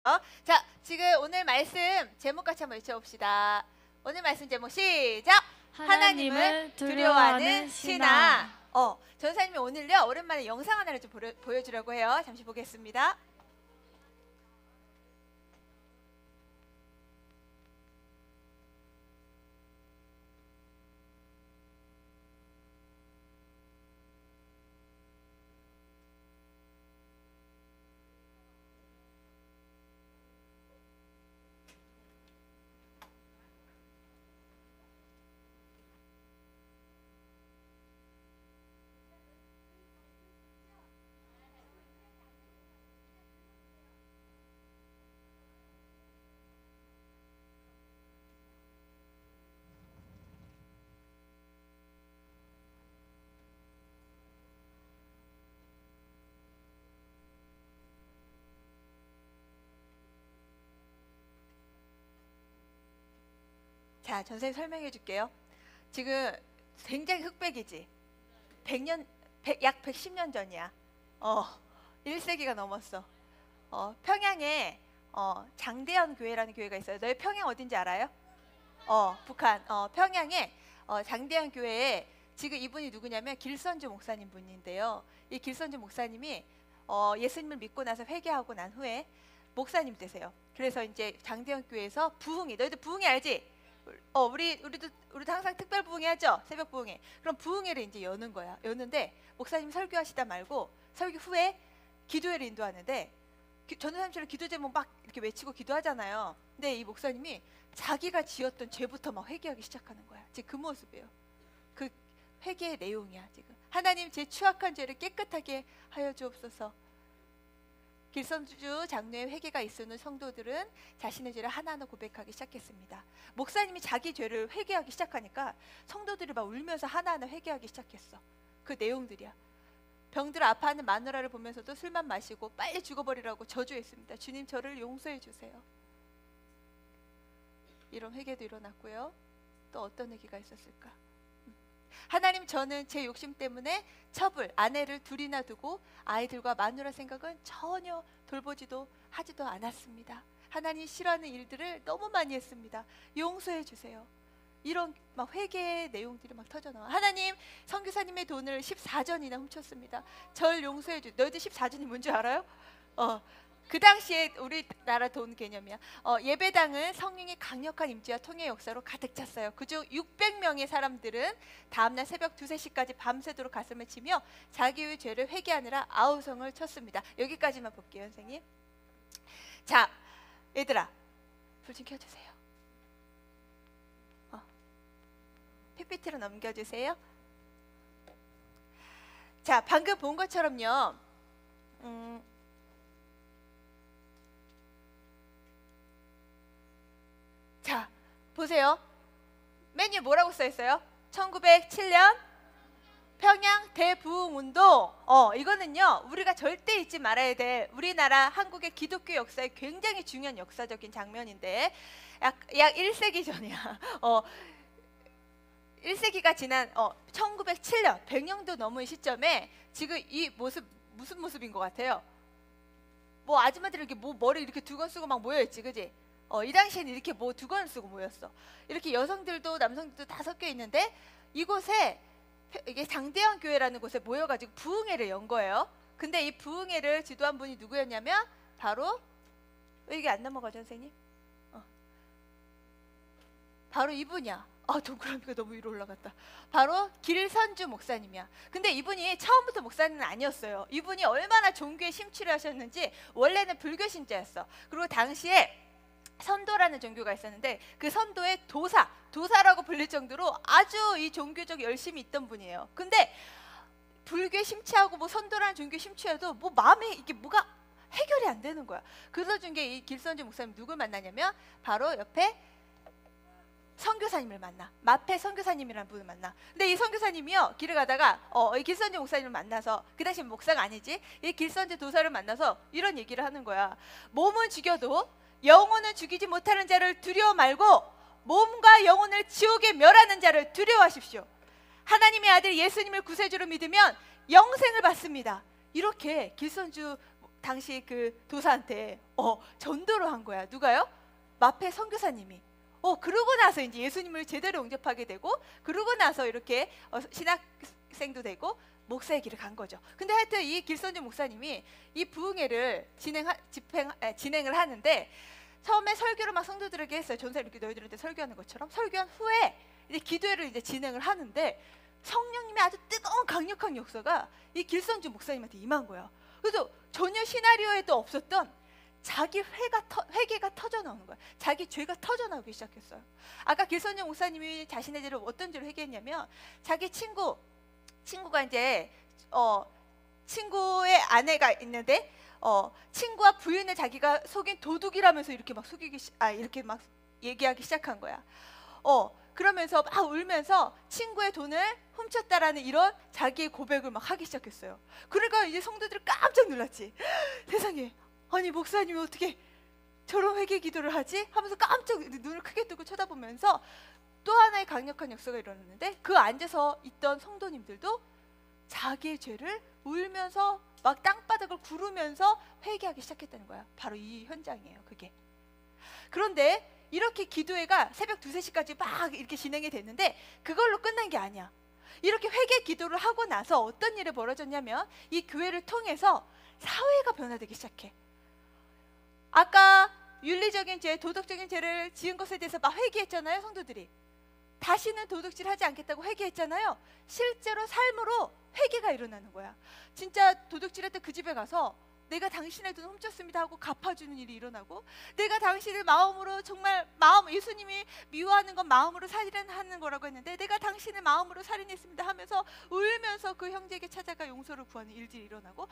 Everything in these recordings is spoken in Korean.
자, 지금 오늘 말씀 제목 같이 한번 외쳐봅시다. 오늘 말씀 제목 시작! 하나님을 두려워하는 신앙. 전사님이 오늘요 오랜만에 영상 하나를 좀 보여주려고 해요. 잠시 보겠습니다. 자, 전사님 설명해 줄게요. 지금 굉장히 흑백이지. 100년, 약 110년 전이야. 1세기가 넘었어. 평양에 장대현 교회라는 교회가 있어요. 너희 평양 어딘지 알아요? 북한. 평양에 장대현 교회에 지금 이분이 누구냐면 길선주 목사님 분인데요. 이 길선주 목사님이 예수님을 믿고 나서 회개하고 난 후에 목사님 되세요. 그래서 이제 장대현 교회에서 부흥이, 너희들 부흥이 알지? 우리도 항상 특별 부흥회 하죠. 새벽 부흥회. 그럼 부흥회를 이제 여는 거야. 여는데 목사님 설교하시다 말고 설교 후에 기도회를 인도하는데 전도사님처럼 기도 제목 막 이렇게 외치고 기도하잖아요. 근데 이 목사님이 자기가 지었던 죄부터 막 회개하기 시작하는 거야. 지금 그 모습이에요. 그 회개의 내용이야. 지금 하나님 제 추악한 죄를 깨끗하게 하여 주옵소서. 길선주 장로의 회개가 있으는 성도들은 자신의 죄를 하나하나 고백하기 시작했습니다. 목사님이 자기 죄를 회개하기 시작하니까 성도들이 막 울면서 하나하나 회개하기 시작했어. 그 내용들이야. 병들 아파하는 마누라를 보면서도 술만 마시고 빨리 죽어버리라고 저주했습니다. 주님 저를 용서해 주세요. 이런 회개도 일어났고요. 또 어떤 회개가 있었을까? 하나님 저는 제 욕심 때문에 아내를 둘이나 두고 아이들과 마누라 생각은 전혀 돌보지도 하지도 않았습니다. 하나님 싫어하는 일들을 너무 많이 했습니다. 용서해 주세요. 이런 막 회개의 내용들이 막 터져나와. 하나님 선교사님의 돈을 14전이나 훔쳤습니다. 절 용서해 주. 너희들 14전이 뭔지 알아요? 그 당시에 우리나라 돈 개념이야. 예배당은 성령의 강력한 임재와 통의 역사로 가득 찼어요. 그중 600명의 사람들은 다음날 새벽 2, 3시까지 밤새도록 가슴을 치며 자기의 죄를 회개하느라 아우성을 쳤습니다. 여기까지만 볼게요, 선생님. 자, 얘들아, 불 좀 켜주세요. PPT로 넘겨주세요. 자, 방금 본 것처럼요. 자, 보세요. 맨 위에 뭐라고 써 있어요? 1907년 평양 대부흥운동. 이거는요 우리가 절대 잊지 말아야 돼. 우리나라 한국의 기독교 역사에 굉장히 중요한 역사적인 장면인데 약 1세기 전이야. 1세기가 지난 1907년 100년도 넘은 시점에 지금 이 모습 무슨 모습인 것 같아요? 뭐 아줌마들이 이렇게 뭐 머리 이렇게 두건 쓰고 막 모여있지, 그지? 이 당시에는 이렇게 뭐 두건 쓰고 모였어. 이렇게 여성들도 남성들도 다 섞여 있는데 이곳에 이게 장대현 교회라는 곳에 모여가지고 부흥회를 연 거예요. 근데 이 부흥회를 지도한 분이 누구였냐면 바로 왜 이게 안 넘어가죠, 선생님? 바로 이분이야. 동그라미가 너무 위로 올라갔다. 바로 길선주 목사님이야. 근데 이분이 처음부터 목사님은 아니었어요. 이분이 얼마나 종교에 심취를 하셨는지 원래는 불교 신자였어. 그리고 당시에 선도라는 종교가 있었는데 그 선도의 도사라고 불릴 정도로 아주 이 종교적 열심이 있던 분이에요. 근데 불교에 심취하고 뭐 선도라는 종교에 심취해도 뭐 마음에 이게 뭐가 해결이 안 되는 거야. 그러던 중에 이 길선주 목사님 누굴 만나냐면 바로 옆에 선교사님을 만나. 마페 선교사님이라는 분을 만나. 근데 이 선교사님이요 길을 가다가 이 길선주 목사님을 만나서, 그 당시 목사가 아니지, 이 길선주 도사를 만나서 이런 얘기를 하는 거야. 몸은 죽여도 영혼을 죽이지 못하는 자를 두려워 말고 몸과 영혼을 지옥에 멸하는 자를 두려워하십시오. 하나님의 아들 예수님을 구세주로 믿으면 영생을 받습니다. 이렇게 길선주 당시 그 도사한테 전도를 한 거야. 누가요? 마페 선교사님이. 그러고 나서 이제 예수님을 제대로 영접하게 되고, 그러고 나서 이렇게 신학생도 되고 목사의 길을 간 거죠. 근데 하여튼 이 길선주 목사님이 이 부흥회를 진행을 하는데, 처음에 설교를 막 성도들에게 했어요. 전사님 이렇게 너희들한테 설교하는 것처럼. 설교한 후에 이제 기도회를 이제 진행을 하는데, 성령님의 아주 뜨거운 강력한 역사가 이 길선주 목사님한테 임한 거야. 그래서 전혀 시나리오에도 없었던 자기 회개가 터져 나오는 거야. 자기 죄가 터져 나오기 시작했어요. 아까 길선주 목사님이 자신의 죄를 어떤 죄로 회개했냐면, 자기 친구가 이제 친구의 아내가 있는데, 친구와 부인을 자기가 속인 도둑이라면서 이렇게 막 이렇게 막 얘기하기 시작한 거야. 그러면서 막 울면서 친구의 돈을 훔쳤다라는 이런 자기의 고백을 막 하기 시작했어요. 그러니까 이제 성도들이 깜짝 놀랐지. 세상에, 아니 목사님이 어떻게 저런 회개 기도를 하지? 하면서 깜짝 눈을 크게 뜨고 쳐다보면서 또 하나의 강력한 역사가 일어났는데, 그 앉아서 있던 성도님들도 자기의 죄를 울면서 막 땅바닥을 구르면서 회개하기 시작했다는 거야. 바로 이 현장이에요, 그게. 그런데 이렇게 기도회가 새벽 2, 3시까지 막 이렇게 진행이 됐는데, 그걸로 끝난 게 아니야. 이렇게 회개 기도를 하고 나서 어떤 일이 벌어졌냐면, 이 교회를 통해서 사회가 변화되기 시작해. 아까 윤리적인 죄, 도덕적인 죄를 지은 것에 대해서 막 회개했잖아요, 성도들이. 다시는 도둑질 하지 않겠다고 회개했잖아요. 실제로 삶으로 회개가 일어나는 거야. 진짜 도둑질했던 그 집에 가서 내가 당신의 돈 훔쳤습니다 하고 갚아주는 일이 일어나고, 내가 당신을 마음으로 정말 예수님이 미워하는 건 마음으로 살인하는 거라고 했는데, 내가 당신을 마음으로 살인했습니다 하면서 울면서 그 형제에게 찾아가 용서를 구하는 일들이 일어나고,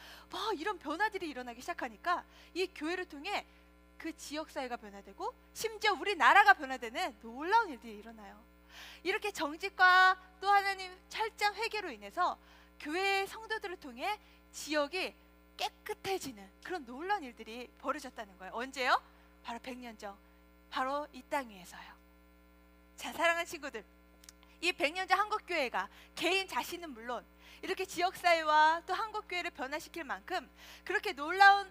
이런 변화들이 일어나기 시작하니까 이 교회를 통해 그 지역사회가 변화되고, 심지어 우리나라가 변화되는 놀라운 일들이 일어나요. 이렇게 정직과 또 하나님 철저한 회개로 인해서 교회의 성도들을 통해 지역이 깨끗해지는 그런 놀라운 일들이 벌어졌다는 거예요. 언제요? 바로 100년 전, 바로 이 땅 위에서요. 자, 사랑하는 친구들, 이 100년 전 한국교회가 개인 자신은 물론 이렇게 지역사회와 또 한국교회를 변화시킬 만큼 그렇게 놀라운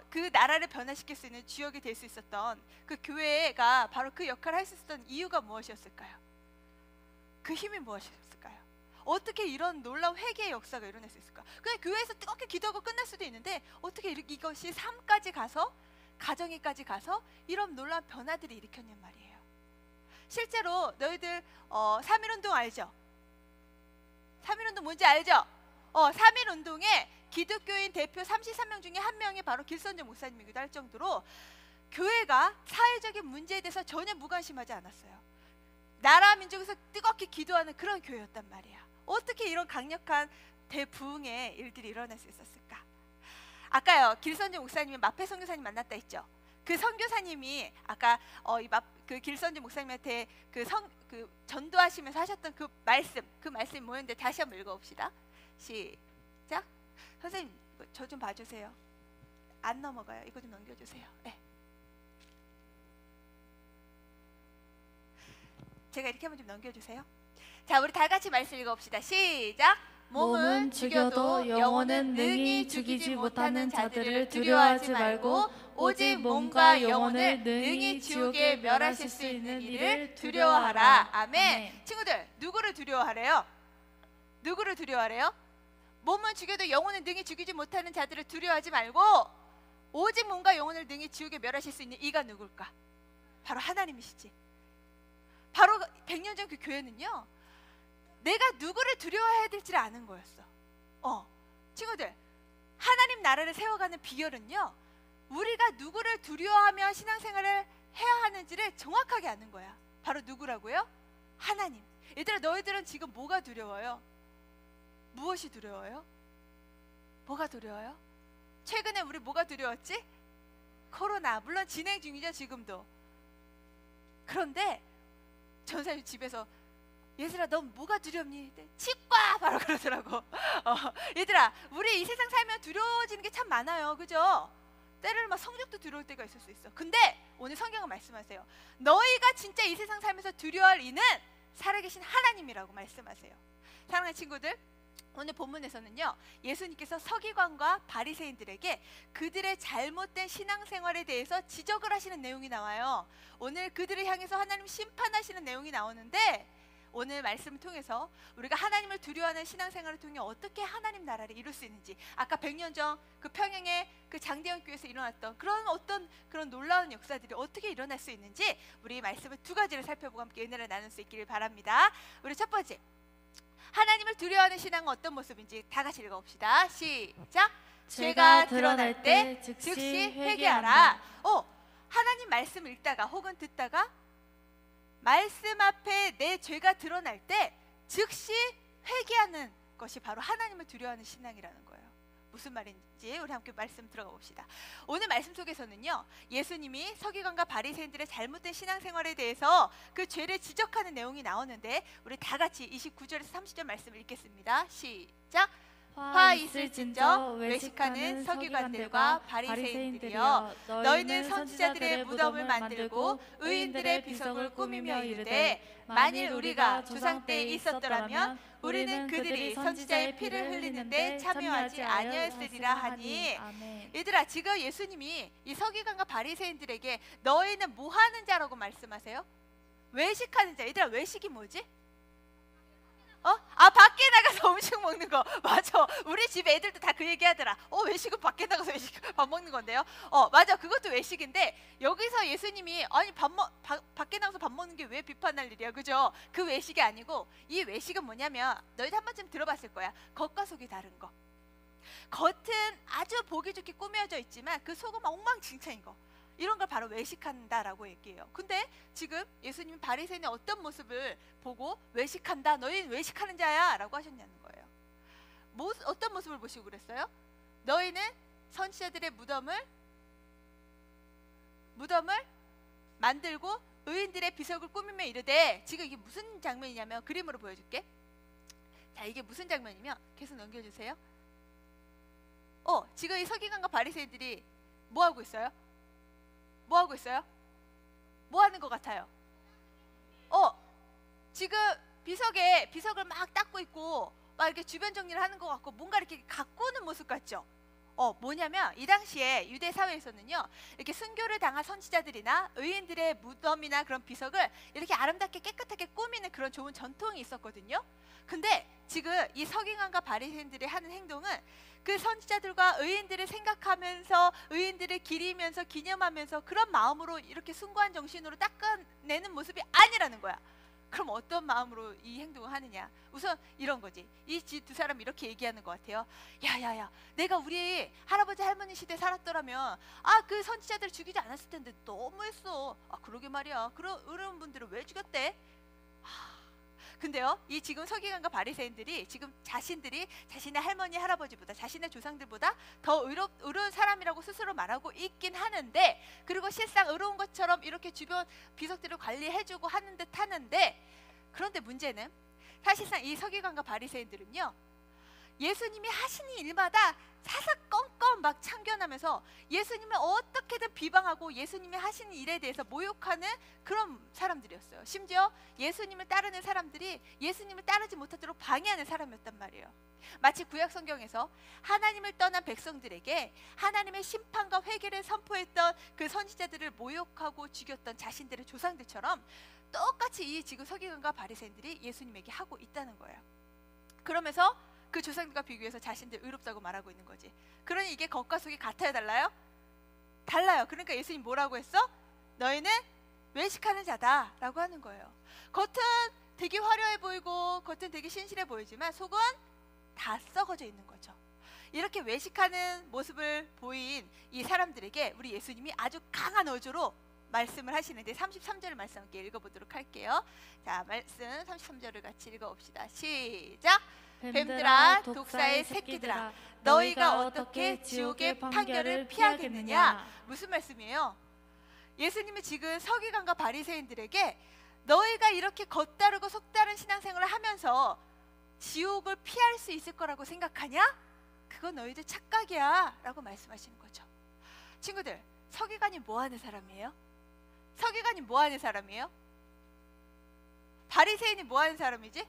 그 나라를 변화시킬 수 있는 주역이 될 수 있었던 그 교회가 바로 그 역할을 할 수 있었던 이유가 무엇이었을까요? 그 힘이 무엇이었을까요? 어떻게 이런 놀라운 회개의 역사가 일어날 수 있을까? 그냥 교회에서 뜨겁게 기도하고 끝날 수도 있는데, 어떻게 이것이 삶까지 가서, 가정에까지 가서 이런 놀라운 변화들이 일으켰냔 말이에요. 실제로 너희들 3.1운동 알죠? 3.1운동 뭔지 알죠? 3.1운동에 기독교인 대표 33명 중에 한 명이 바로 길선주 목사님이기도 할 정도로 교회가 사회적인 문제에 대해서 전혀 무관심하지 않았어요. 나라 민족에서 뜨겁게 기도하는 그런 교회였단 말이야. 어떻게 이런 강력한 대부흥의 일들이 일어날 수 있었을까? 아까요, 길선주 목사님이 마페 선교사님 만났다 했죠. 그 선교사님이 아까 그 길선주 목사님한테 그 전도하시면서 하셨던 그 말씀이 뭐였는데, 다시 한번 읽어봅시다. 시작. 선생님, 저 좀 봐주세요. 안 넘어가요. 이거 좀 넘겨주세요. 네. 제가 이렇게 한번 좀 넘겨주세요. 자, 우리 다 같이 말씀 읽어봅시다. 시작. 몸은 죽여도 영혼은 능히 죽이지 못하는 자들을 두려워하지 말고, 오직 몸과 영혼을 능히 지옥에 멸하실 수 있는 이를 두려워하라. 아멘. 친구들, 누구를 두려워하래요? 누구를 두려워하래요? 몸은 죽여도 영혼은 능히 죽이지 못하는 자들을 두려워하지 말고, 오직 몸과 영혼을 능히 지옥에 멸하실 수 있는 이가 누굴까? 바로 하나님이시지. 바로 100년 전 그 교회는요, 내가 누구를 두려워해야 될지를 아는 거였어. 친구들, 하나님 나라를 세워가는 비결은요, 우리가 누구를 두려워하며 신앙생활을 해야 하는지를 정확하게 아는 거야. 바로 누구라고요? 하나님. 얘들아, 너희들은 지금 뭐가 두려워요? 무엇이 두려워요? 뭐가 두려워요? 최근에 우리 뭐가 두려웠지? 코로나. 물론 진행 중이죠, 지금도. 그런데 전사님 집에서, 얘들아 넌 뭐가 두렵니? 치과! 바로 그러더라고. 얘들아, 우리 이 세상 살면 두려워지는 게 참 많아요, 그죠? 때로는 막 성적도 두려울 때가 있을 수 있어. 근데 오늘 성경은 말씀하세요. 너희가 진짜 이 세상 살면서 두려워할 이는 살아계신 하나님이라고 말씀하세요. 사랑하는 친구들, 오늘 본문에서는요, 예수님께서 서기관과 바리새인들에게 그들의 잘못된 신앙생활에 대해서 지적을 하시는 내용이 나와요. 오늘 그들을 향해서 하나님 심판하시는 내용이 나오는데, 오늘 말씀을 통해서 우리가 하나님을 두려워하는 신앙생활을 통해 어떻게 하나님 나라를 이룰 수 있는지, 아까 100년 전 그 평양의 그 장대현 교회에서 일어났던 그런 놀라운 역사들이 어떻게 일어날 수 있는지, 우리 말씀을 두 가지를 살펴보고 함께 은혜를 나눌 수 있기를 바랍니다. 우리 첫 번째, 하나님을 두려워하는 신앙은 어떤 모습인지 다 같이 읽어봅시다. 시작. 죄가 드러날 때 즉시 회개하라. 하나님 말씀을 읽다가 혹은 듣다가 말씀 앞에 내 죄가 드러날 때 즉시 회개하는 것이 바로 하나님을 두려워하는 신앙이라는 거예요. 무슨 말인지 우리 함께 말씀 들어가 봅시다. 오늘 말씀 속에서는요, 예수님이 서기관과 바리새인들의 잘못된 신앙생활에 대해서 그 죄를 지적하는 내용이 나오는데, 우리 다 같이 29절에서 30절 말씀을 읽겠습니다. 시작. 화 있을진저 외식하는 서기관들과 바리새인들이여, 너희는 선지자들의 무덤을 만들고 의인들의 비석을 꾸미며 이르되, 만일 우리가 조상 때에 있었더라면 우리는 그들이 선지자의 피를 흘리는데 참여하지 아니하였으리라 하니. 아멘. 얘들아, 지금 예수님이 이 서기관과 바리새인들에게 너희는 뭐 하는 자라고 말씀하세요? 외식하는 자. 얘들아, 외식이 뭐지? 밖에 나가서 음식 먹는 거. 맞아, 우리 집 애들도 다 그 얘기 하더라. 외식은 밖에 나가서 밥 먹는 건데요. 맞아, 그것도 외식인데, 여기서 예수님이 아니 밖에 나가서 밥 먹는 게 왜 비판할 일이야, 그죠? 그 외식이 아니고, 이 외식은 뭐냐면, 너희도 한 번쯤 들어봤을 거야. 겉과 속이 다른 거. 겉은 아주 보기 좋게 꾸며져 있지만 그 속은 엉망진창인 거, 이런 걸 바로 외식한다라고 얘기해요. 근데 지금 예수님이 바리새인의 어떤 모습을 보고 외식한다, 너희는 외식하는 자야 라고 하셨냐는 거예요. 어떤 모습을 보시고 그랬어요? 너희는 선지자들의 무덤을 만들고 의인들의 비석을 꾸미며 이르되. 지금 이게 무슨 장면이냐면, 그림으로 보여줄게. 자, 이게 무슨 장면이면, 계속 넘겨주세요. 지금 이 서기관과 바리새인들이 뭐 하고 있어요? 뭐 하고 있어요? 뭐 하는 것 같아요? 지금 비석을 막 닦고 있고 막 이렇게 주변 정리를 하는 것 같고, 뭔가 이렇게 가꾸는 모습 같죠? 뭐냐면, 이 당시에 유대 사회에서는요, 이렇게 순교를 당한 선지자들이나 의인들의 무덤이나 그런 비석을 이렇게 아름답게 깨끗하게 꾸미는 그런 좋은 전통이 있었거든요. 근데 지금 이 서기관과 바리새인들이 하는 행동은 그 선지자들과 의인들을 생각하면서, 의인들을 기리면서 기념하면서 그런 마음으로 이렇게 숭고한 정신으로 닦아내는 모습이 아니라는 거야. 그럼 어떤 마음으로 이 행동을 하느냐? 우선 이런 거지. 이 두 사람 이렇게 얘기하는 것 같아요. 야야야, 내가 우리 할아버지 할머니 시대 살았더라면 그 선지자들 죽이지 않았을 텐데 너무했어. 그러게 말이야. 그런 분들을 왜 죽였대? 근데요, 이 지금 서기관과 바리새인들이 지금 자신들이 자신의 할머니 할아버지보다, 자신의 조상들보다 더 의로운 사람이라고 스스로 말하고 있긴 하는데, 그리고 실상 의로운 것처럼 이렇게 주변 비석들을 관리해주고 하는 듯 하는데, 그런데 문제는 사실상 이 서기관과 바리새인들은요, 예수님이 하시는 일마다 사사건건 막 참견하면서 예수님을 어떻게든 비방하고 예수님이 하시는 일에 대해서 모욕하는 그런 사람들이었어요. 심지어 예수님을 따르는 사람들이 예수님을 따르지 못하도록 방해하는 사람이었단 말이에요. 마치 구약 성경에서 하나님을 떠난 백성들에게 하나님의 심판과 회개를 선포했던 그 선지자들을 모욕하고 죽였던 자신들의 조상들처럼 똑같이 이 지금 서기관과 바리새인들이 예수님에게 하고 있다는 거예요. 그러면서 그 조상들과 비교해서 자신들 의롭다고 말하고 있는 거지. 그러니 이게 겉과 속이 같아요, 달라요? 달라요. 그러니까 예수님 뭐라고 했어? 너희는 외식하는 자다 라고 하는 거예요. 겉은 되게 화려해 보이고 겉은 되게 신실해 보이지만 속은 다 썩어져 있는 거죠. 이렇게 외식하는 모습을 보인 이 사람들에게 우리 예수님이 아주 강한 어조로 말씀을 하시는데, 33절을 말씀 함께 읽어보도록 할게요. 자, 말씀 33절을 같이 읽어봅시다. 시작. 뱀들아, 독사의 새끼들아, 너희가 어떻게 지옥의 판결을 피하겠느냐? 무슨 말씀이에요? 예수님이 지금 서기관과 바리새인들에게 너희가 이렇게 겉다르고 속다른 신앙생활을 하면서 지옥을 피할 수 있을 거라고 생각하냐? 그건 너희들 착각이야 라고 말씀하시는 거죠. 친구들, 서기관이 뭐 하는 사람이에요? 서기관이 뭐 하는 사람이에요? 바리새인이 뭐 하는 사람이지?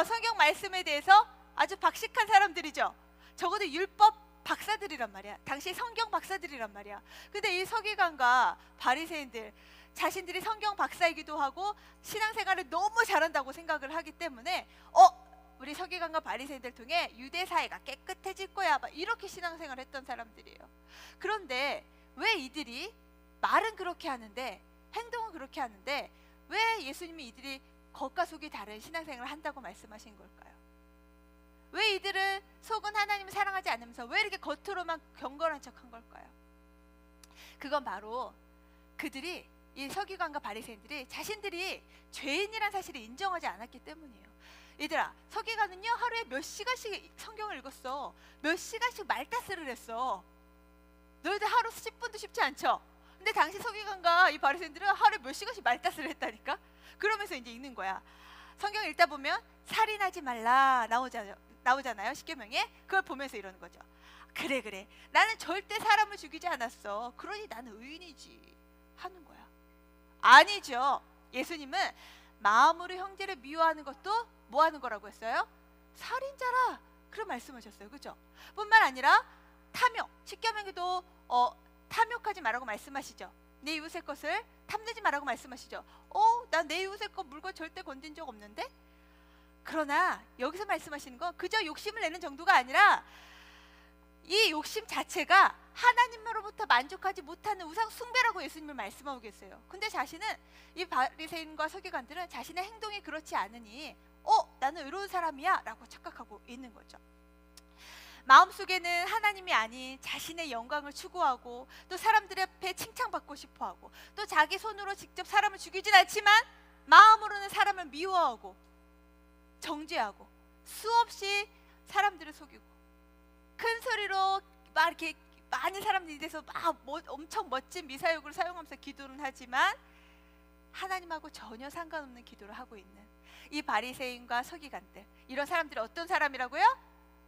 성경 말씀에 대해서 아주 박식한 사람들이죠. 적어도 율법 박사들이란 말이야. 당시 성경 박사들이란 말이야. 근데 이 서기관과 바리새인들, 자신들이 성경 박사이기도 하고 신앙생활을 너무 잘한다고 생각을 하기 때문에 우리 서기관과 바리새인들 통해 유대 사회가 깨끗해질 거야, 막 이렇게 신앙생활을 했던 사람들이에요. 그런데 왜 이들이 말은 그렇게 하는데 행동은 그렇게 하는데 왜 예수님이 이들이 겉과 속이 다른 신앙생활을 한다고 말씀하신 걸까요? 왜 이들은 속은 하나님을 사랑하지 않으면서 왜 이렇게 겉으로만 경건한 척한 걸까요? 그건 바로 그들이, 이 서기관과 바리새인들이 자신들이 죄인이란 사실을 인정하지 않았기 때문이에요. 얘들아, 서기관은요 하루에 몇 시간씩 성경을 읽었어. 몇 시간씩 말다스를 했어. 너희들 하루 10분도 쉽지 않죠? 근데 당시 서기관과 이 바리새인들은 하루에 몇 시간씩 말다스를 했다니까? 그러면서 이제 읽는 거야. 성경 읽다 보면 살인하지 말라 나오잖아요, 십계명에. 그걸 보면서 이러는 거죠. 그래, 나는 절대 사람을 죽이지 않았어. 그러니 나는 의인이지 하는 거야. 아니죠. 예수님은 마음으로 형제를 미워하는 것도 뭐 하는 거라고 했어요? 살인자라, 그런 말씀하셨어요. 그죠? 뿐만 아니라 탐욕, 십계명에도 탐욕하지 말라고 말씀하시죠. 내 이웃의 것을 탐내지 말라고 말씀하시죠. 난 내 이웃의 것 물건 절대 건진 적 없는데? 그러나 여기서 말씀하시는 건 그저 욕심을 내는 정도가 아니라 이 욕심 자체가 하나님으로부터 만족하지 못하는 우상 숭배라고 예수님을 말씀하고 계세요. 근데 자신은, 이 바리새인과 서기관들은 자신의 행동이 그렇지 않으니 나는 의로운 사람이야 라고 착각하고 있는 거죠. 마음속에는 하나님이 아닌 자신의 영광을 추구하고 또 사람들 앞에 칭찬받고 싶어하고 또 자기 손으로 직접 사람을 죽이진 않지만 마음으로는 사람을 미워하고 정죄하고 수없이 사람들을 속이고 큰 소리로 막 이렇게 많은 사람들이 돼서 막 엄청 멋진 미사역을 사용하면서 기도는 하지만 하나님하고 전혀 상관없는 기도를 하고 있는 이 바리새인과 서기관들, 이런 사람들이 어떤 사람이라고요?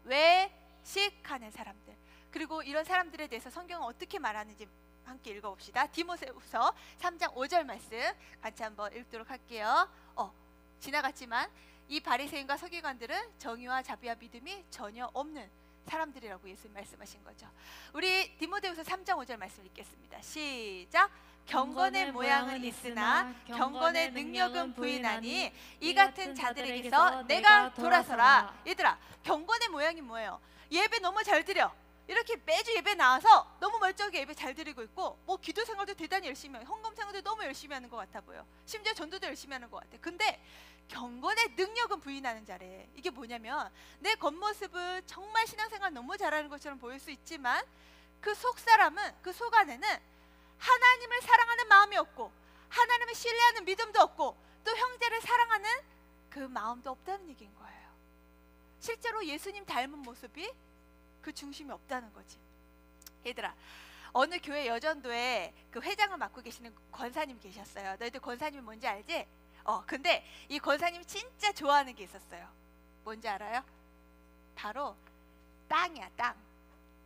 외식하는 사람들. 그리고 이런 사람들에 대해서 성경은 어떻게 말하는지 함께 읽어봅시다. 디모데후서 3장 5절 말씀 같이 한번 읽도록 할게요. 지나갔지만 이 바리새인과 서기관들은 정의와 자비와 믿음이 전혀 없는 사람들이라고 예수님 말씀하신 거죠. 우리 디모데후서 3장 5절 말씀 읽겠습니다. 시작. 경건의 모양은 있으나 경건의 능력은 부인하니 이 같은 자들에게서 내가 돌아서라. 얘들아, 경건의 모양이 뭐예요? 예배 너무 잘 드려. 이렇게 매주 예배 나와서 너무 멀쩡하게 예배 잘 드리고 있고 기도 생활도 대단히 열심히 하고 헌금 생활도 너무 열심히 하는 것 같아 보여. 심지어 전도도 열심히 하는 것 같아. 근데 경건의 능력은 부인하는 자래. 이게 뭐냐면 내 겉모습은 정말 신앙생활 너무 잘하는 것처럼 보일 수 있지만 그 속사람은, 그 속 안에는 하나님을 사랑하는 마음이 없고 하나님을 신뢰하는 믿음도 없고 또 형제를 사랑하는 그 마음도 없다는 얘기인 거예요. 실제로 예수님 닮은 모습이 그 중심이 없다는 거지. 얘들아, 어느 교회 여전도에 그 회장을 맡고 계시는 권사님 계셨어요. 너희들 권사님이 뭔지 알지? 근데 이 권사님이 진짜 좋아하는 게 있었어요. 뭔지 알아요? 바로 땅이야, 땅.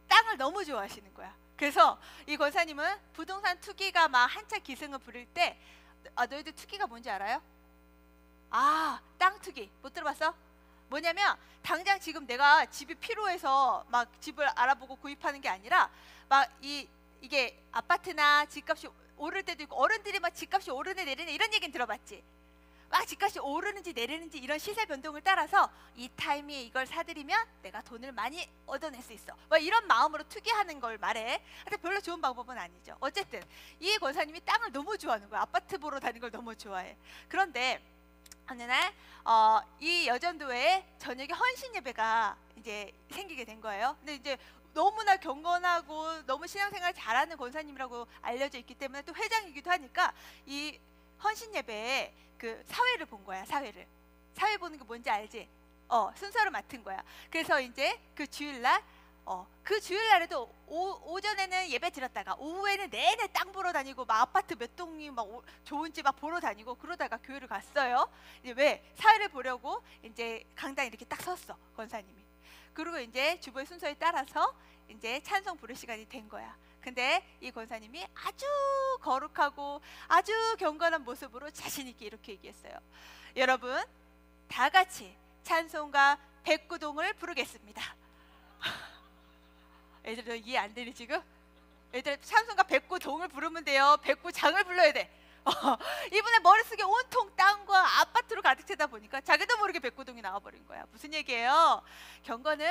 땅을 너무 좋아하시는 거야. 그래서 이 권사님은 부동산 투기가 막 한참 기승을 부릴 때, 너희들 투기가 뭔지 알아요? 땅 투기. 못 들어봤어? 뭐냐면 당장 지금 내가 집이 필요해서 막 집을 알아보고 구입하는 게 아니라 막 이게 아파트나 집값이 오를 때도 있고 어른들이 막 집값이 오르네 내리네 이런 얘기는 들어봤지? 막 집값이 오르는지 내리는지 이런 시세 변동을 따라서 이 타이밍에 이걸 사들이면 내가 돈을 많이 얻어낼 수 있어. 막 이런 마음으로 투기하는 걸 말해. 근데 별로 좋은 방법은 아니죠. 어쨌든 이 권사님이 땅을 너무 좋아하는 거야. 아파트 보러 다니는 걸 너무 좋아해. 그런데 어느 날 이 여전도에 저녁에 헌신 예배가 이제 생기게 된 거예요. 근데 이제 너무나 경건하고 너무 신앙생활 잘하는 권사님이라고 알려져 있기 때문에 또 회장이기도 하니까 이 헌신 예배에 그 사회를 본 거야. 사회 보는 게 뭔지 알지? 순서를 맡은 거야. 그래서 이제 그 주일날 그 주일날에도 오전에는 예배 드렸다가 오후에는 내내 땅 보러 다니고 막 아파트 몇 동이 막 좋은지 막 보러 다니고 그러다가 교회를 갔어요. 이제 왜? 사회를 보려고 이제 강당에 이렇게 딱 섰어, 권사님이. 그리고 이제 주보의 순서에 따라서 이제 찬송 부를 시간이 된 거야. 근데 이 권사님이 아주 거룩하고 아주 경건한 모습으로 자신 있게 이렇게 얘기했어요. 여러분, 다 같이 찬송가 백구동을 부르겠습니다. 애들 너 이해 안 되니 지금? 애들 찬송가 백구동을 부르면 돼요. 백구장을 불러야 돼. 이분의 머릿속에 온통 땅과 아파트로 가득 차다 보니까 자기도 모르게 백구동이 나와버린 거야. 무슨 얘기예요? 경건은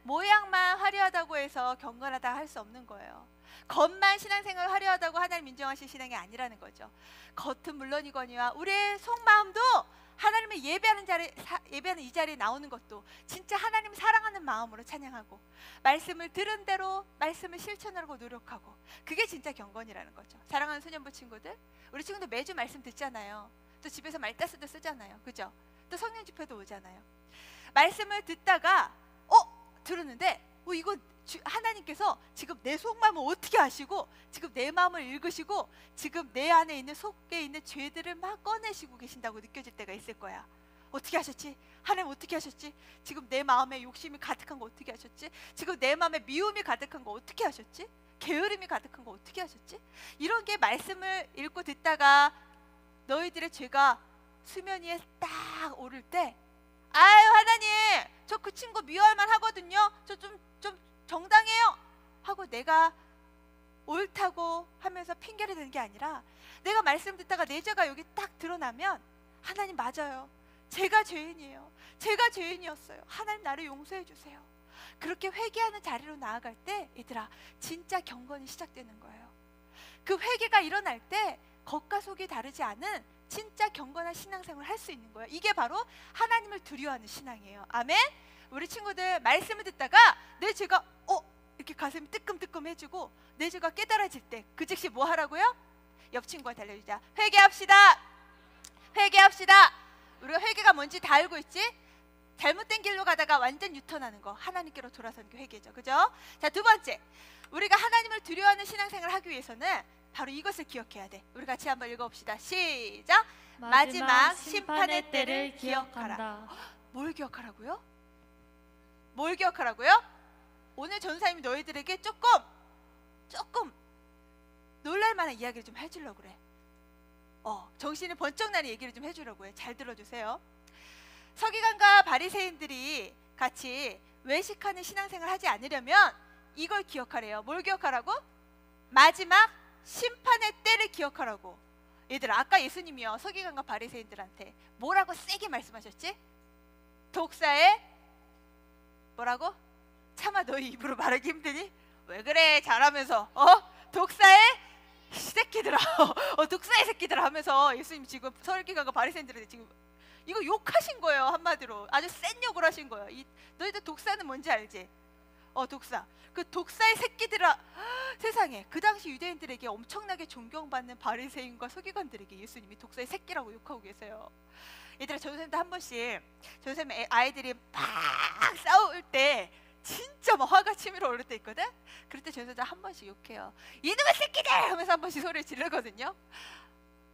모양만 화려하다고 해서 경건하다 할 수 없는 거예요. 겉만 신앙생활 화려하다고 하나님 인정하실 신앙이 아니라는 거죠. 겉은 물론이거니와 우리의 속마음도 하나님을 예배하는 이 자리에 나오는 것도 진짜 하나님 사랑하는 마음으로 찬양하고 말씀을 들은 대로 말씀을 실천하려고 노력하고, 그게 진짜 경건이라는 거죠. 사랑하는 소년부 친구들, 우리 친구들 매주 말씀 듣잖아요. 또 집에서 말따스도 쓰잖아요. 그죠? 또 성령 집회도 오잖아요. 말씀을 듣다가 들었는데 이거 하나님께서 지금 내 속마음을 어떻게 아시고 지금 내 마음을 읽으시고 지금 내 안에 있는 속에 있는 죄들을 막 꺼내시고 계신다고 느껴질 때가 있을 거야. 어떻게 하셨지? 하나님 어떻게 하셨지? 지금 내 마음에 욕심이 가득한 거 어떻게 하셨지? 지금 내 마음에 미움이 가득한 거 어떻게 하셨지? 게으름이 가득한 거 어떻게 하셨지? 이런 게 말씀을 읽고 듣다가 너희들의 죄가 수면 위에 딱 오를 때, 아유 하나님 저 그 친구 미워할만 하거든요. 저 좀 정당해요 하고 내가 옳다고 하면서 핑계를 대는 게 아니라, 내가 말씀 듣다가 내 죄가 여기 딱 드러나면 하나님 맞아요. 제가 죄인이에요. 제가 죄인이었어요. 하나님 나를 용서해 주세요. 그렇게 회개하는 자리로 나아갈 때 얘들아 진짜 경건이 시작되는 거예요. 그 회개가 일어날 때 겉과 속이 다르지 않은 진짜 경건한 신앙생활을 할 수 있는 거예요. 이게 바로 하나님을 두려워하는 신앙이에요. 아멘. 우리 친구들 말씀을 듣다가 내 죄가 이렇게 가슴이 뜨끔뜨끔해지고 내 죄가 깨달아질 때 그 즉시 뭐 하라고요? 옆 친구한테 알려주자. 회개합시다. 회개합시다. 우리가 회개가 뭔지 다 알고 있지? 잘못된 길로 가다가 완전 유턴하는 거, 하나님께로 돌아서는 게 회개죠. 그죠? 자, 두 번째, 우리가 하나님을 두려워하는 신앙생활을 하기 위해서는 바로 이것을 기억해야 돼. 우리 같이 한번 읽어봅시다. 시작. 마지막 심판의 때를 기억하라. 뭘 기억하라고요? 뭘 기억하라고요? 오늘 전사님이 너희들에게 조금 놀랄만한 이야기를 좀 해주려고 그래. 정신이 번쩍 나는 얘기를 좀 해주려고 해. 잘 들어주세요. 서기관과 바리새인들이 같이 외식하는 신앙생활을 하지 않으려면 이걸 기억하래요. 뭘 기억하라고? 마지막 심판의 때를 기억하라고. 얘들아, 아까 예수님이요 서기관과 바리새인들한테 뭐라고 세게 말씀하셨지? 독사에 뭐라고? 차마 너희 입으로 말하기 힘드니? 왜 그래 잘하면서 독사의 새끼들아 독사의 새끼들아 하면서 예수님 지금 서기관과 바리새인들한테 지금 이거 욕하신 거예요. 한마디로 아주 센 욕을 하신 거예요. 너희들 독사는 뭔지 알지? 독사. 그 독사의 새끼들아. 세상에 그 당시 유대인들에게 엄청나게 존경받는 바리새인과 서기관들에게 예수님이 독사의 새끼라고 욕하고 계세요. 얘들아, 전도사님도 한 번씩 전도사님 아이들이 막 싸울 때 진짜 막 화가 치밀어 오를 때 있거든. 그럴 때 전도사님 한 번씩 욕해요. 이놈의 새끼들 하면서 한 번씩 소리를 지르거든요.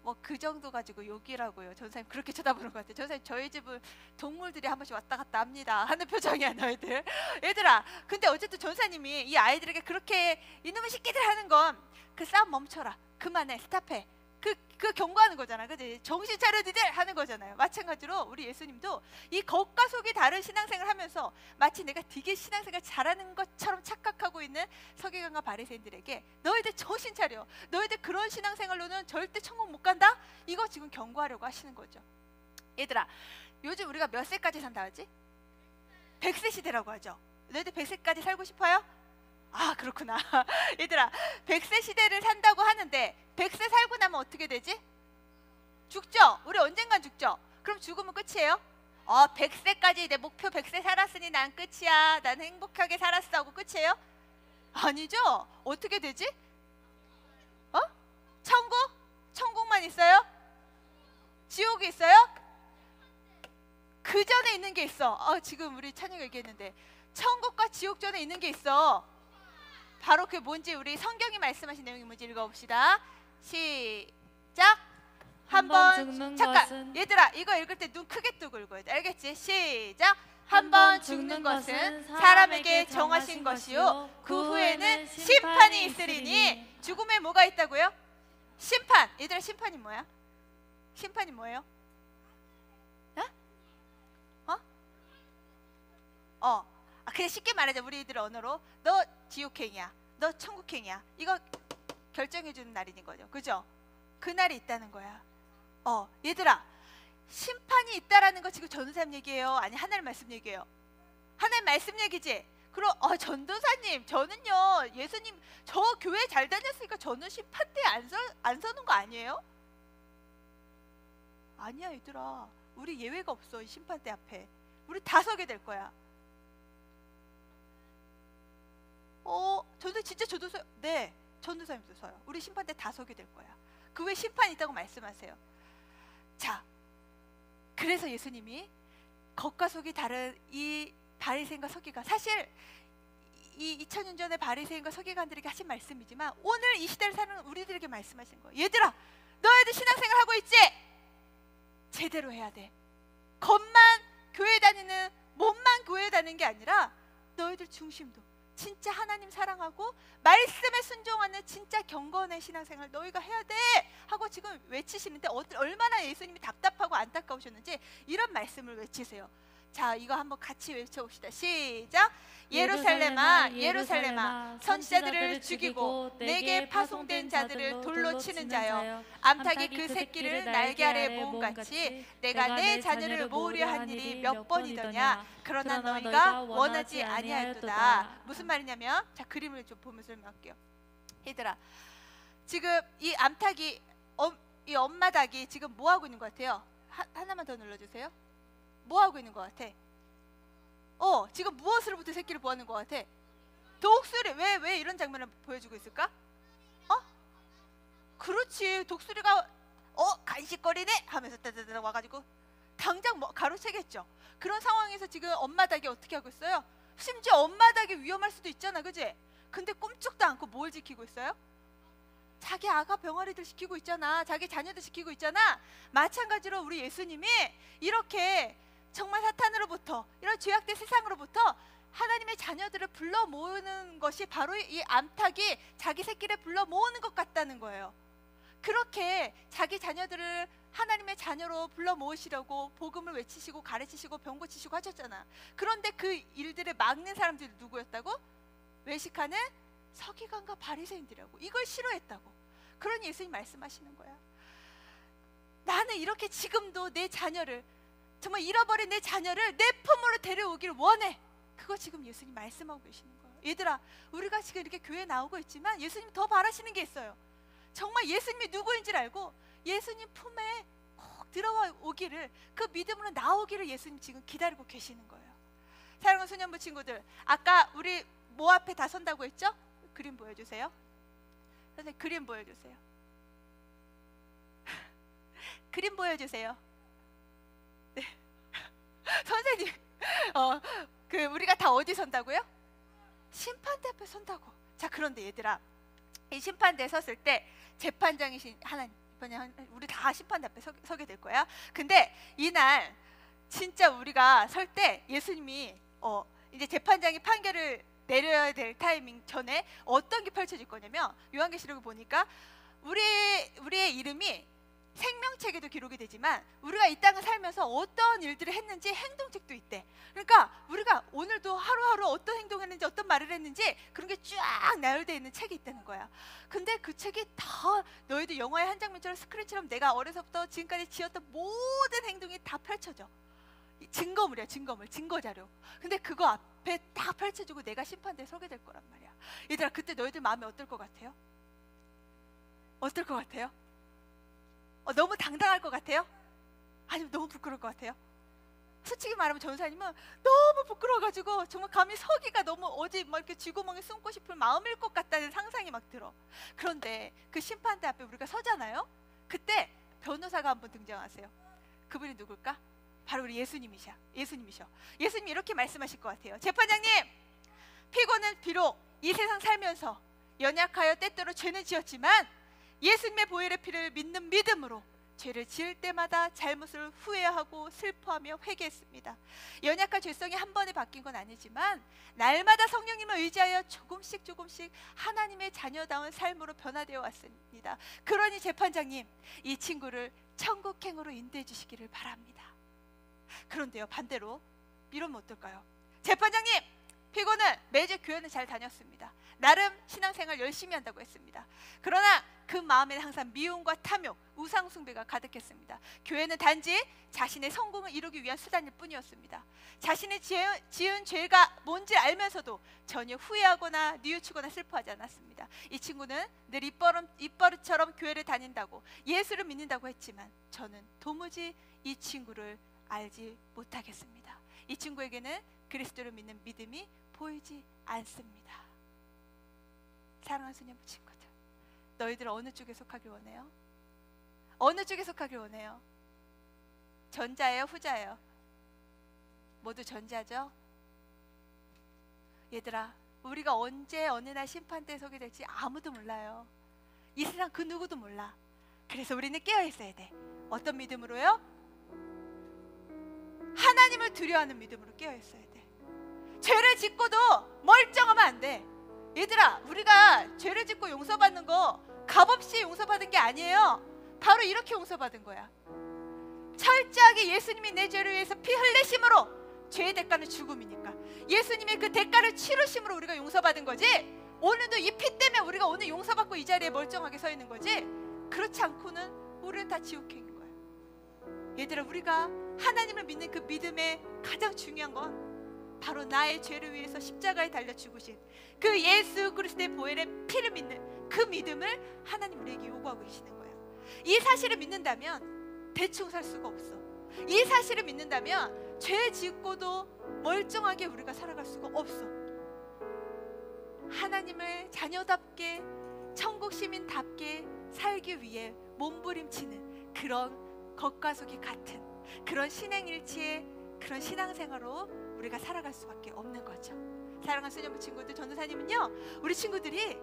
뭐 그 정도 가지고 욕이라고요. 전사님 그렇게 쳐다보는 것 같아요. 전사님 저희 집은 동물들이 한 번씩 왔다 갔다 합니다 하는 표정이야 너희들. 얘들아, 근데 어쨌든 전사님이 이 아이들에게 그렇게 이놈의 새끼들 하는 건 그 싸움 멈춰라, 그만해, 스탑해, 그 경고하는 거잖아. 그지? 정신 차려 니들 하는 거잖아요. 마찬가지로 우리 예수님도 이 겉과 속이 다른 신앙생활을 하면서 마치 내가 되게 신앙생활 잘하는 것처럼 착각하고 있는 서기관과 바리새인들에게 너희들 정신 차려, 너희들 그런 신앙생활로는 절대 천국 못 간다, 이거 지금 경고하려고 하시는 거죠. 얘들아, 요즘 우리가 몇 세까지 산다 하지? 100세 시대라고 하죠. 너희들 100세까지 살고 싶어요? 아, 그렇구나. 얘들아, 100세 시대를 산다고 하는데 100세 살고 나면 어떻게 되지? 죽죠? 우리 언젠간 죽죠? 그럼 죽으면 끝이에요? 100세까지 내 목표 100세 살았으니 난 끝이야, 난 행복하게 살았어 하고 끝이에요? 아니죠? 어떻게 되지? 천국? 천국만 있어요? 지옥이 있어요? 그 전에 있는 게 있어. 지금 우리 찬이가 얘기했는데 천국과 지옥 전에 있는 게 있어. 바로 그게 뭔지 우리 성경이 말씀하신 내용이 뭔지 읽어봅시다. 시작. 한번 잠깐 얘들아, 이거 읽을 때 눈 크게 뜨고 읽어야 돼. 알겠지? 시작. 한 번 죽는 것은 사람에게 정하신 것이요 그 후에는 심판이 있으리니. 죽음에 뭐가 있다고요? 심판. 얘들아, 심판이 뭐야? 심판이 뭐예요? 그냥 쉽게 말하자, 우리들 언어로 너 지옥행이야, 너 천국행이야, 이거 결정해주는 날인 거죠. 그죠? 그날이 있다는 거야. 얘들아, 심판이 있다라는 거 지금 전도사님 얘기예요? 아니 하나님 말씀 얘기예요? 하나님 말씀 얘기지? 그럼 전도사님, 저는요 예수님 저 교회 잘 다녔으니까 저는 심판대에 안 서는 거 아니에요? 아니야 얘들아, 우리 예외가 없어. 이 심판대 앞에 우리 다 서게 될 거야. 저도 진짜 저도 네, 전도사님도 서요. 우리 심판대 다 서게 될 거야. 그 외에 심판이 있다고 말씀하세요. 자, 그래서 예수님이 겉과 속이 다른 이 바리새인과 서기관, 사실 이 2000년 전에 바리새인과 서기관들에게 하신 말씀이지만 오늘 이 시대를 사는 우리들에게 말씀하신 거예요. 얘들아, 너희들 신앙생활 하고 있지? 제대로 해야 돼. 겉만 교회 다니는, 몸만 교회 다니는 게 아니라 너희들 중심도 진짜 하나님 사랑하고 말씀에 순종하는 진짜 경건의 신앙생활 너희가 해야 돼 하고 지금 외치시는데 얼마나 예수님이 답답하고 안타까우셨는지 이런 말씀을 외치세요. 자, 이거 한번 같이 외쳐봅시다. 시작. 예루살렘아, 예루살렘아, 선지자들을 죽이고 내게 파송된 자들을 돌로 치는 자여, 암탉이 그 새끼를 날개 아래 모음같이 내가 내 자녀를 모으려 한 일이 몇 번이더냐. 그러나 너희가 원하지 아니하였도다. 무슨 말이냐면, 자, 그림을 좀 보면서 설명할게요. 얘들아, 지금 이 암탉이 이 엄마 닭이 지금 뭐 하고 있는 것 같아요? 하나만 더 눌러주세요. 뭐 하고 있는 것 같아? 지금 무엇으로부터 새끼를 보하는 것 같아? 독수리. 왜 이런 장면을 보여주고 있을까? 그렇지, 독수리가 간식거리네 하면서 따다다다 와가지고 당장 가로채겠죠. 그런 상황에서 지금 엄마 닭이 어떻게 하고 있어요? 심지어 엄마 닭이 위험할 수도 있잖아, 그지? 근데 꼼짝도 않고 뭘 지키고 있어요? 자기 아가 병아리들 지키고 있잖아. 자기 자녀들 지키고 있잖아. 마찬가지로 우리 예수님이 이렇게 정말 사탄으로부터, 이런 죄악된 세상으로부터 하나님의 자녀들을 불러 모으는 것이 바로 이 암탉이 자기 새끼를 불러 모으는 것 같다는 거예요. 그렇게 자기 자녀들을 하나님의 자녀로 불러 모으시려고 복음을 외치시고 가르치시고 병 고치시고 하셨잖아. 그런데 그 일들을 막는 사람들이 누구였다고? 외식하는 서기관과 바리새인들이라고. 이걸 싫어했다고. 그러니 예수님 말씀하시는 거야. 나는 이렇게 지금도 내 자녀를, 정말 잃어버린 내 자녀를 내 품으로 데려오기를 원해. 그거 지금 예수님 말씀하고 계시는 거예요. 얘들아, 우리가 지금 이렇게 교회에 나오고 있지만 예수님 더 바라시는 게 있어요. 정말 예수님이 누구인지를 알고 예수님 품에 꼭 들어와 오기를, 그 믿음으로 나오기를 예수님 지금 기다리고 계시는 거예요. 사랑하는 소년부 친구들, 아까 우리 뭐 앞에 다 선다고 했죠? 그림 보여주세요. 선생님, 그림 보여주세요. 그림 보여주세요. 네. 선생님, 우리가 다 어디 선다고요? 심판대 앞에 선다고. 자, 그런데 얘들아, 이 심판대에 섰을 때 재판장이신 하나님, 우리 다 심판대 앞에 서게 될 거야. 근데 이날 진짜 우리가 설 때 예수님이 이제 재판장이 판결을 내려야 될 타이밍 전에 어떤 게 펼쳐질 거냐면, 요한계시록을 보니까 우리의 이름이 생명책에도 기록이 되지만 우리가 이 땅을 살면서 어떤 일들을 했는지 행동책도 있대. 그러니까 우리가 오늘도 하루하루 어떤 행동을 했는지 어떤 말을 했는지 그런 게 쫙 나열되어 있는 책이 있다는 거야. 근데 그 책이 다 너희들 영화의 한 장면처럼 스크린처럼 내가 어려서부터 지금까지 지었던 모든 행동이 다 펼쳐져. 증거물이야, 증거물, 증거자료. 근데 그거 앞에 딱 펼쳐주고 내가 심판대에 서게 될 거란 말이야. 얘들아, 그때 너희들 마음이 어떨 것 같아요? 어떨 것 같아요? 너무 당당할 것 같아요? 아니면 너무 부끄러울 것 같아요? 솔직히 말하면 전사님은 너무 부끄러워가지고 정말 감히 서기가 너무 어디 막 이렇게 쥐구멍에 숨고 싶은 마음일 것 같다는 상상이 막 들어. 그런데 그 심판대 앞에 우리가 서잖아요? 그때 변호사가 한번 등장하세요. 그분이 누굴까? 바로 우리 예수님이셔. 예수님이 이렇게 말씀하실 것 같아요. 재판장님, 피고는 비록 이 세상 살면서 연약하여 때때로 죄는 지었지만 예수님의 보혈의 피를 믿는 믿음으로 죄를 지을 때마다 잘못을 후회하고 슬퍼하며 회개했습니다. 연약한 죄성이 한 번에 바뀐 건 아니지만 날마다 성령님을 의지하여 조금씩 하나님의 자녀다운 삶으로 변화되어 왔습니다. 그러니 재판장님, 이 친구를 천국행으로 인도해 주시기를 바랍니다. 그런데요, 반대로 이러면 어떨까요? 재판장님, 피고는 매주 교회는 잘 다녔습니다. 나름 신앙생활 열심히 한다고 했습니다. 그러나 그 마음에는 항상 미움과 탐욕, 우상숭배가 가득했습니다. 교회는 단지 자신의 성공을 이루기 위한 수단일 뿐이었습니다. 자신이 지은 죄가 뭔지 알면서도 전혀 후회하거나 뉘우치거나 슬퍼하지 않았습니다. 이 친구는 늘 입버릇처럼 교회를 다닌다고, 예수를 믿는다고 했지만 저는 도무지 이 친구를 알지 못하겠습니다. 이 친구에게는 그리스도를 믿는 믿음이 보이지 않습니다. 사랑하는 소년부 친구들, 너희들 어느 쪽에 속하길 원해요? 어느 쪽에 속하길 원해요? 전자예요, 후자예요? 모두 전자죠? 얘들아, 우리가 언제 어느 날 심판대에 서게 될지 아무도 몰라요. 이 세상 그 누구도 몰라. 그래서 우리는 깨어 있어야 돼. 어떤 믿음으로요? 하나님을 두려워하는 믿음으로 깨어 있어야 돼. 죄를 짓고도 멀쩡하면 안 돼. 얘들아, 우리가 죄를 짓고 용서받는 거 값없이 용서받은 게 아니에요. 바로 이렇게 용서받은 거야. 철저하게 예수님이 내 죄를 위해서 피 흘리심으로, 죄의 대가는 죽음이니까 예수님의 그 대가를 치르심으로 우리가 용서받은 거지. 오늘도 이 피 때문에 우리가 오늘 용서받고 이 자리에 멀쩡하게 서 있는 거지. 그렇지 않고는 우리는 다 지옥행인 거야. 얘들아, 우리가 하나님을 믿는 그 믿음의 가장 중요한 건 바로 나의 죄를 위해서 십자가에 달려 죽으신 그 예수 그리스도의 보혈의 피를 믿는 그 믿음을 하나님 우리에게 요구하고 계시는 거예요. 이 사실을 믿는다면 대충 살 수가 없어. 이 사실을 믿는다면 죄 짓고도 멀쩡하게 우리가 살아갈 수가 없어. 하나님을 자녀답게, 천국 시민답게 살기 위해 몸부림치는 그런 겉과 속이 같은 그런 신행일치의 그런 신앙생활로 우리가 살아갈 수밖에 없는 거죠. 사랑하는 소년부 친구들, 전도사님은요, 우리 친구들이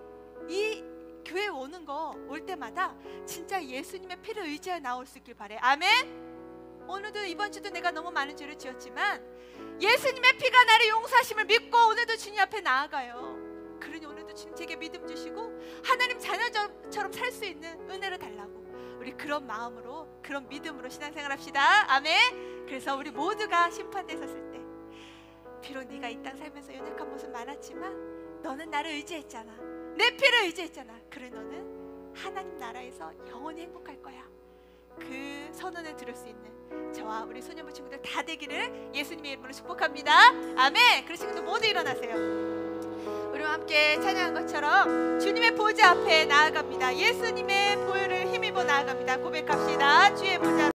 이 교회 오는 거 올 때마다 진짜 예수님의 피를 의지하여 나올 수 있길 바래. 아멘. 오늘도 이번 주도 내가 너무 많은 죄를 지었지만 예수님의 피가 나를 용서하심을 믿고 오늘도 주님 앞에 나아가요. 그러니 오늘도 주님 제게 믿음 주시고 하나님 자녀처럼 살 수 있는 은혜를 달라고, 우리 그런 마음으로, 그런 믿음으로 신앙생활 합시다. 아멘. 그래서 우리 모두가 심판대에 섰을 때, 비록 네가 이 땅 살면서 연약한 모습 많았지만 너는 나를 의지했잖아. 내 피를 의지했잖아. 그래, 너는 하나님 나라에서 영원히 행복할 거야. 그 선언을 들을 수 있는 저와 우리 소년부 친구들 다 되기를 예수님의 이름으로 축복합니다. 아멘. 그리고 친구들 모두 일어나세요. 우리와 함께 찬양한 것처럼 주님의 보좌 앞에 나아갑니다. 예수님의 보혈을 힘입어 나아갑니다. 고백합시다. 주의 보좌